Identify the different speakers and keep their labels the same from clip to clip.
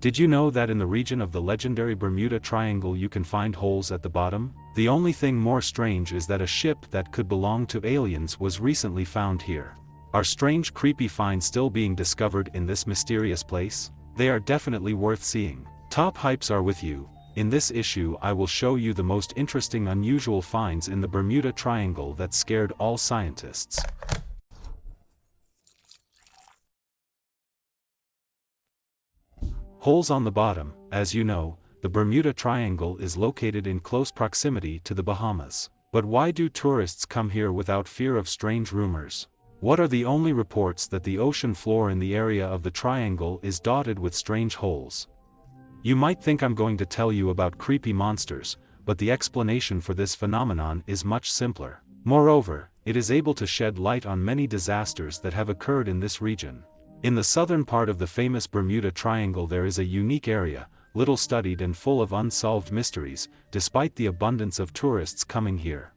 Speaker 1: Did you know that in the region of the legendary Bermuda Triangle you can find holes at the bottom? The only thing more strange is that a ship that could belong to aliens was recently found here. Are strange creepy finds still being discovered in this mysterious place? They are definitely worth seeing. Tophypers are with you. In this issue I will show you the most interesting unusual finds in the Bermuda Triangle that scared all scientists. Holes on the bottom. As you know, the Bermuda Triangle is located in close proximity to the Bahamas. But why do tourists come here without fear of strange rumors? What are the only reports that the ocean floor in the area of the triangle is dotted with strange holes? You might think I'm going to tell you about creepy monsters, but the explanation for this phenomenon is much simpler. Moreover, it is able to shed light on many disasters that have occurred in this region. In the southern part of the famous Bermuda Triangle there is a unique area, little studied and full of unsolved mysteries, despite the abundance of tourists coming here.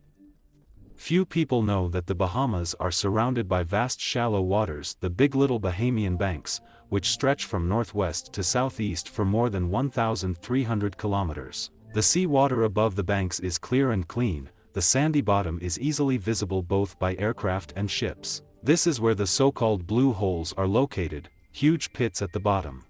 Speaker 1: Few people know that the Bahamas are surrounded by vast shallow waters, the Big Little Bahamian Banks, which stretch from northwest to southeast for more than 1,300 kilometers. The sea water above the banks is clear and clean, the sandy bottom is easily visible both by aircraft and ships. This is where the so-called blue holes are located, huge pits at the bottom.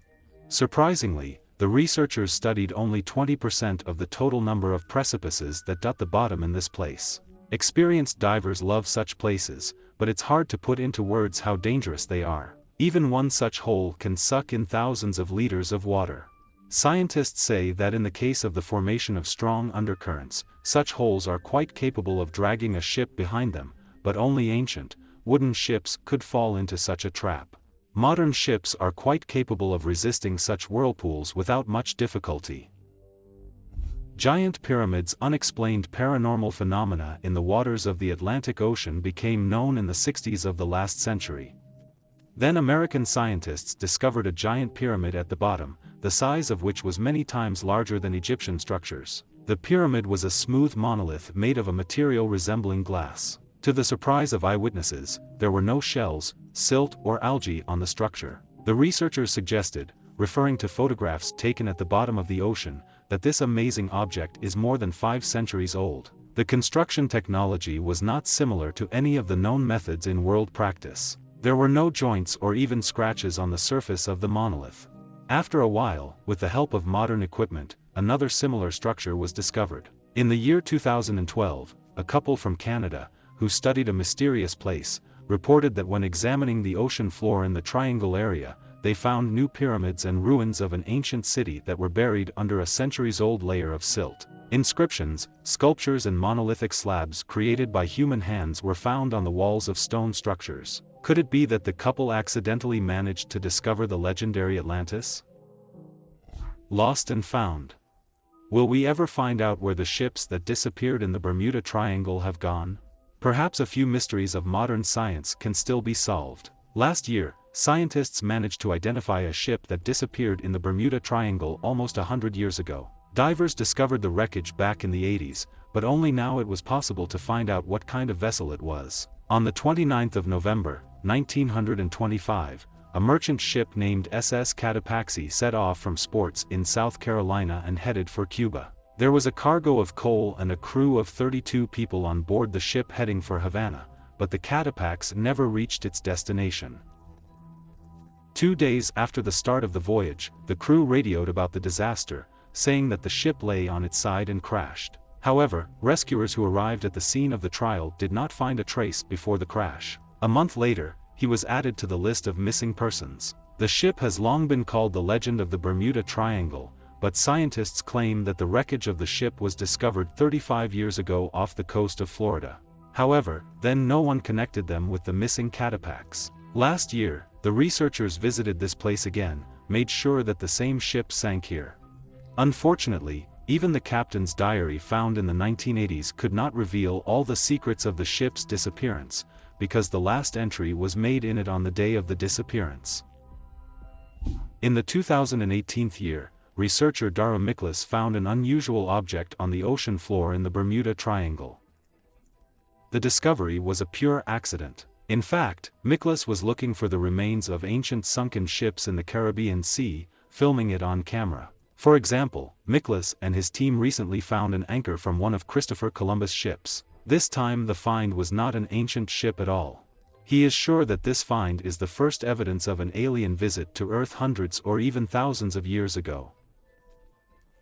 Speaker 1: Surprisingly, the researchers studied only 20% of the total number of precipices that dot the bottom in this place. Experienced divers love such places, but it's hard to put into words how dangerous they are. Even one such hole can suck in thousands of liters of water. Scientists say that in the case of the formation of strong undercurrents, such holes are quite capable of dragging a ship behind them, but only ancient, wooden ships could fall into such a trap. Modern ships are quite capable of resisting such whirlpools without much difficulty. Giant pyramids. Unexplained paranormal phenomena in the waters of the Atlantic Ocean became known in the 60s of the last century. Then American scientists discovered a giant pyramid at the bottom, the size of which was many times larger than Egyptian structures. The pyramid was a smooth monolith made of a material resembling glass. To the surprise of eyewitnesses, there were no shells, silt or algae on the structure. The researchers suggested, referring to photographs taken at the bottom of the ocean, that this amazing object is more than 5 centuries old. The construction technology was not similar to any of the known methods in world practice. There were no joints or even scratches on the surface of the monolith. After a while, with the help of modern equipment, another similar structure was discovered. In the year 2012, a couple from Canada, who studied a mysterious place, reported that when examining the ocean floor in the Triangle area, they found new pyramids and ruins of an ancient city that were buried under a centuries-old layer of silt. Inscriptions, sculptures and monolithic slabs created by human hands were found on the walls of stone structures. Could it be that the couple accidentally managed to discover the legendary Atlantis? Lost and found. Will we ever find out where the ships that disappeared in the Bermuda Triangle have gone? Perhaps a few mysteries of modern science can still be solved. Last year, scientists managed to identify a ship that disappeared in the Bermuda Triangle almost 100 years ago. Divers discovered the wreckage back in the 80s, but only now it was possible to find out what kind of vessel it was. On the 29th of November, 1925, a merchant ship named SS Cotopaxi set off from Sports in South Carolina and headed for Cuba. There was a cargo of coal and a crew of 32 people on board the ship heading for Havana, but the Cotopaxi never reached its destination. 2 days after the start of the voyage, the crew radioed about the disaster, saying that the ship lay on its side and crashed. However, rescuers who arrived at the scene of the trial did not find a trace before the crash. A month later, he was added to the list of missing persons. The ship has long been called the Legend of the Bermuda Triangle, but scientists claim that the wreckage of the ship was discovered 35 years ago off the coast of Florida. However, then no one connected them with the missing Cotopaxi. Last year, the researchers visited this place again, made sure that the same ship sank here. Unfortunately, even the captain's diary found in the 1980s could not reveal all the secrets of the ship's disappearance, because the last entry was made in it on the day of the disappearance. In the 2018 year, researcher Dara Miklas found an unusual object on the ocean floor in the Bermuda Triangle. The discovery was a pure accident. In fact, Miklas was looking for the remains of ancient sunken ships in the Caribbean Sea, filming it on camera. For example, Miklas and his team recently found an anchor from one of Christopher Columbus' ships. This time the find was not an ancient ship at all. He is sure that this find is the first evidence of an alien visit to Earth hundreds or even thousands of years ago.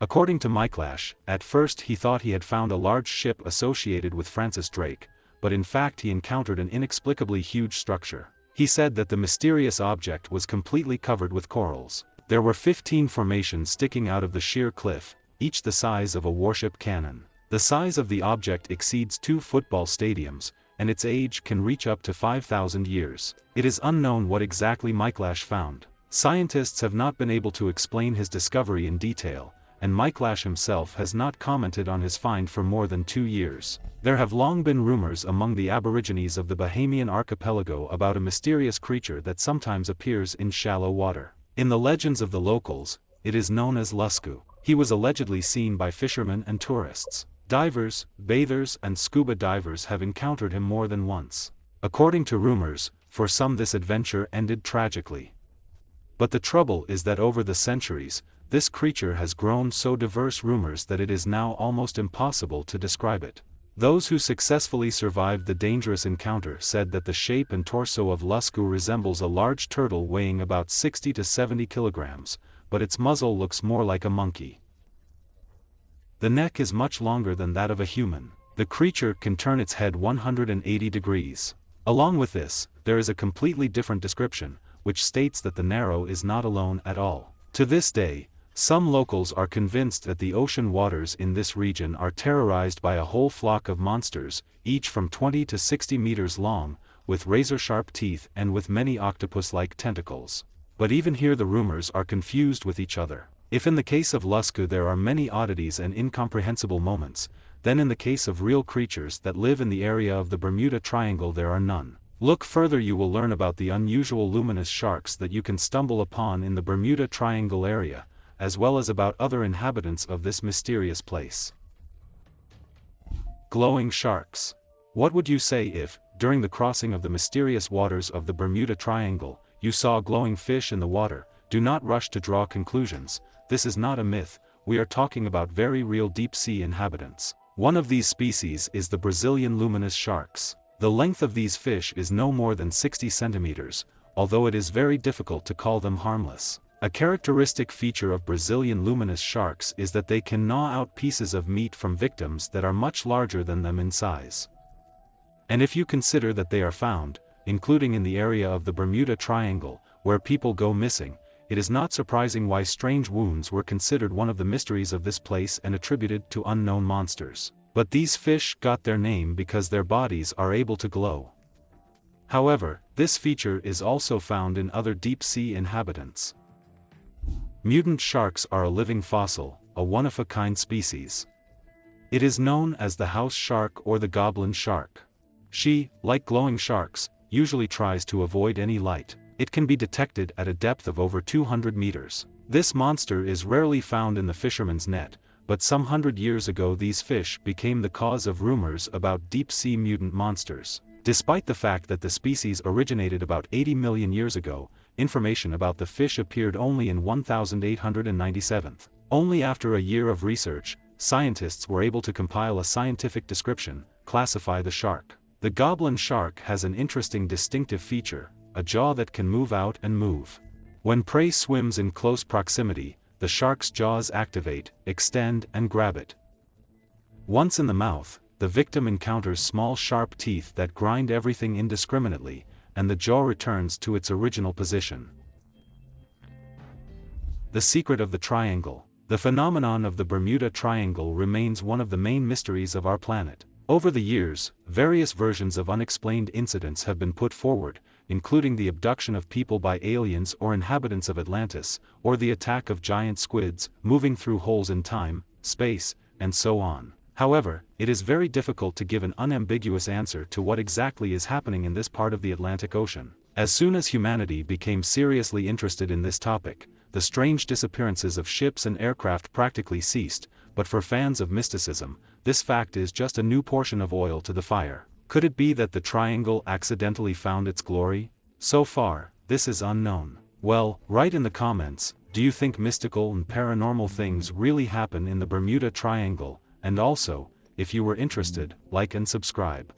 Speaker 1: According to Miklas, at first he thought he had found a large ship associated with Francis Drake, but in fact he encountered an inexplicably huge structure. He said that the mysterious object was completely covered with corals. There were 15 formations sticking out of the sheer cliff, each the size of a warship cannon. The size of the object exceeds 2 football stadiums, and its age can reach up to 5,000 years. It is unknown what exactly Miklas found. Scientists have not been able to explain his discovery in detail, and Miklas himself has not commented on his find for more than 2 years. There have long been rumors among the Aborigines of the Bahamian archipelago about a mysterious creature that sometimes appears in shallow water. In the legends of the locals, it is known as Lusku. He was allegedly seen by fishermen and tourists. Divers, bathers and scuba divers have encountered him more than once. According to rumors, for some this adventure ended tragically. But the trouble is that over the centuries, this creature has grown so diverse rumors that it is now almost impossible to describe it. Those who successfully survived the dangerous encounter said that the shape and torso of Lusku resembles a large turtle weighing about 60 to 70 kilograms, but its muzzle looks more like a monkey. The neck is much longer than that of a human. The creature can turn its head 180 degrees. Along with this, there is a completely different description, which states that the Narrow is not alone at all. To this day, some locals are convinced that the ocean waters in this region are terrorized by a whole flock of monsters, each from 20 to 60 meters long, with razor-sharp teeth and with many octopus-like tentacles. But even here the rumors are confused with each other. If in the case of Lusku there are many oddities and incomprehensible moments, then in the case of real creatures that live in the area of the Bermuda Triangle there are none. Look further, you will learn about the unusual luminous sharks that you can stumble upon in the Bermuda Triangle area, as well as about other inhabitants of this mysterious place. Glowing sharks. What would you say if, during the crossing of the mysterious waters of the Bermuda Triangle, you saw a glowing fish in the water? Do not rush to draw conclusions. This is not a myth, we are talking about very real deep-sea inhabitants. One of these species is the Brazilian luminous sharks. The length of these fish is no more than 60 centimeters, although it is very difficult to call them harmless. A characteristic feature of Brazilian luminous sharks is that they can gnaw out pieces of meat from victims that are much larger than them in size. And if you consider that they are found, including in the area of the Bermuda Triangle, where people go missing, it is not surprising why strange wounds were considered one of the mysteries of this place and attributed to unknown monsters. But these fish got their name because their bodies are able to glow. However, this feature is also found in other deep-sea inhabitants. Mutant sharks are a living fossil, a one-of-a-kind species. It is known as the house shark or the goblin shark. She, like glowing sharks, usually tries to avoid any light. It can be detected at a depth of over 200 meters. This monster is rarely found in the fisherman's net, but some 100 years ago these fish became the cause of rumors about deep-sea mutant monsters. Despite the fact that the species originated about 80 million years ago, information about the fish appeared only in 1897. Only after a year of research, scientists were able to compile a scientific description, classify the shark. The goblin shark has an interesting distinctive feature, a jaw that can move out and move. When prey swims in close proximity, the shark's jaws activate, extend and grab it. Once in the mouth, the victim encounters small sharp teeth that grind everything indiscriminately, and the jaw returns to its original position. The secret of the triangle. The phenomenon of the Bermuda Triangle remains one of the main mysteries of our planet. Over the years, various versions of unexplained incidents have been put forward, including the abduction of people by aliens or inhabitants of Atlantis, or the attack of giant squids, moving through holes in time, space, and so on. However, it is very difficult to give an unambiguous answer to what exactly is happening in this part of the Atlantic Ocean. As soon as humanity became seriously interested in this topic, the strange disappearances of ships and aircraft practically ceased, but for fans of mysticism, this fact is just a new portion of oil to the fire. Could it be that the triangle accidentally found its glory? So far, this is unknown. Well, write in the comments, do you think mystical and paranormal things really happen in the Bermuda Triangle, and also, if you were interested, like and subscribe.